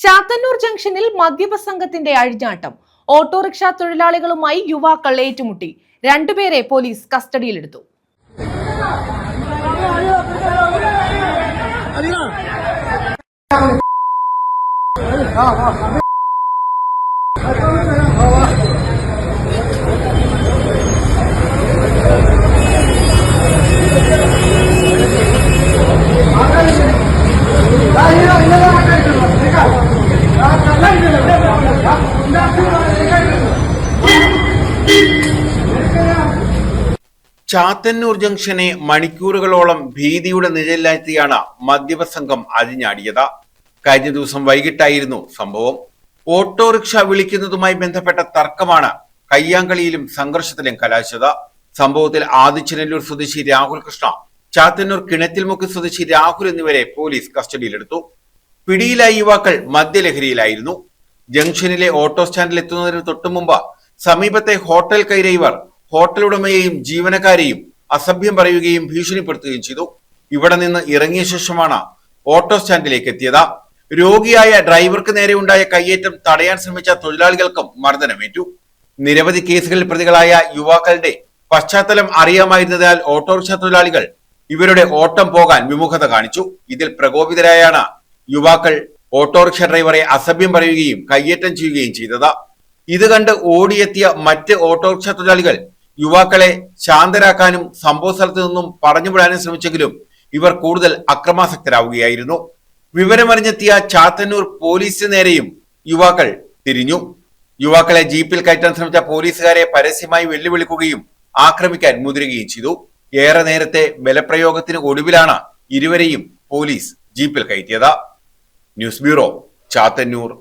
ചാത്തന്നൂർ ജംഗ്ഷനിൽ മദ്യപ സംഘത്തിന്റെ അഴിഞ്ഞാട്ടം. ഓട്ടോറിക്ഷ തൊഴിലാളികളുമായി യുവാക്കൾ ഏറ്റുമുട്ടി. രണ്ടുപേരെ പോലീസ് കസ്റ്റഡിയിലെടുത്തു. ചാത്തന്നൂർ ജംഗ്ഷനെ മണിക്കൂറുകളോളം ഭീതിയുടെ നിഴലിലാഴ്ത്തിയാണ് മദ്യപ സംഘം അഴിഞ്ഞാടിയത്. കഴിഞ്ഞ ദിവസം വൈകിട്ടായിരുന്നു സംഭവം. ഓട്ടോറിക്ഷ വിളിക്കുന്നതുമായി ബന്ധപ്പെട്ട തർക്കമാണ് കയ്യാങ്കളിയിലും സംഘർഷത്തിലും കലാശിച്ചത്. സംഭവത്തിൽ ആദിച്ചനല്ലൂർ സ്വദേശി രാഹുൽ കൃഷ്ണ, ചാത്തന്നൂർ കിണറ്റിൽമുക്ക് സ്വദേശി രാഹുൽ എന്നിവരെ പോലീസ് കസ്റ്റഡിയിലെടുത്തു. പിടിയിലായ യുവാക്കൾ മദ്യലഹരിയിലായിരുന്നു. ജംഗ്ഷനിലെ ഓട്ടോ സ്റ്റാൻഡിൽ എത്തുന്നതിന് തൊട്ടുമുമ്പ് സമീപത്തെ ഹോട്ടൽ കയറിയ ഇവർ ഹോട്ടൽ ഉടമയെയും ജീവനക്കാരെയും അസഭ്യം പറയുകയും ഭീഷണിപ്പെടുത്തുകയും ചെയ്തു. ഇവിടെ നിന്ന് ഇറങ്ങിയ ശേഷമാണ് ഓട്ടോ സ്റ്റാൻഡിലേക്ക് എത്തിയത്. രോഗിയായ ഡ്രൈവർക്ക് നേരെ ഉണ്ടായ കയ്യേറ്റം തടയാൻ ശ്രമിച്ച തൊഴിലാളികൾക്കും മർദ്ദനമേറ്റു. നിരവധി കേസുകളിൽ പ്രതികളായ യുവാക്കളുടെ പശ്ചാത്തലം അറിയാമായിരുന്നതിനാൽ ഓട്ടോറിക്ഷ തൊഴിലാളികൾ ഇവരുടെ ഓട്ടം പോകാൻ വിമുഖത കാണിച്ചു. ഇതിൽ പ്രകോപിതരായാണ് യുവാക്കൾ ഓട്ടോറിക്ഷ ഡ്രൈവറെ അസഭ്യം പറയുകയും കയ്യേറ്റം ചെയ്യുകയും ചെയ്തത്. ഇത് കണ്ട് ഓടിയെത്തിയ മറ്റ് ഓട്ടോറിക്ഷ തൊഴിലാളികൾ യുവാക്കളെ ശാന്തരാക്കാനും സംഭവ സ്ഥലത്ത് നിന്നും പറഞ്ഞുവിടാനും ശ്രമിച്ചെങ്കിലും ഇവർ കൂടുതൽ അക്രമാസക്തരാവുകയായിരുന്നു. വിവരമറിഞ്ഞെത്തിയ ചാത്തന്നൂർ പോലീസിന് നേരെയും യുവാക്കൾ തിരിഞ്ഞു. യുവാക്കളെ ജീപ്പിൽ കയറ്റാൻ ശ്രമിച്ച പോലീസുകാരെ പരസ്യമായി വെല്ലുവിളിക്കുകയും ആക്രമിക്കാൻ മുതിരുകയും ചെയ്തു. ഏറെ നേരത്തെ ബലപ്രയോഗത്തിന് ഒടുവിലാണ് ഇരുവരെയും പോലീസ് ജീപ്പിൽ കയറ്റിയത്. News bureau, Chathannoor.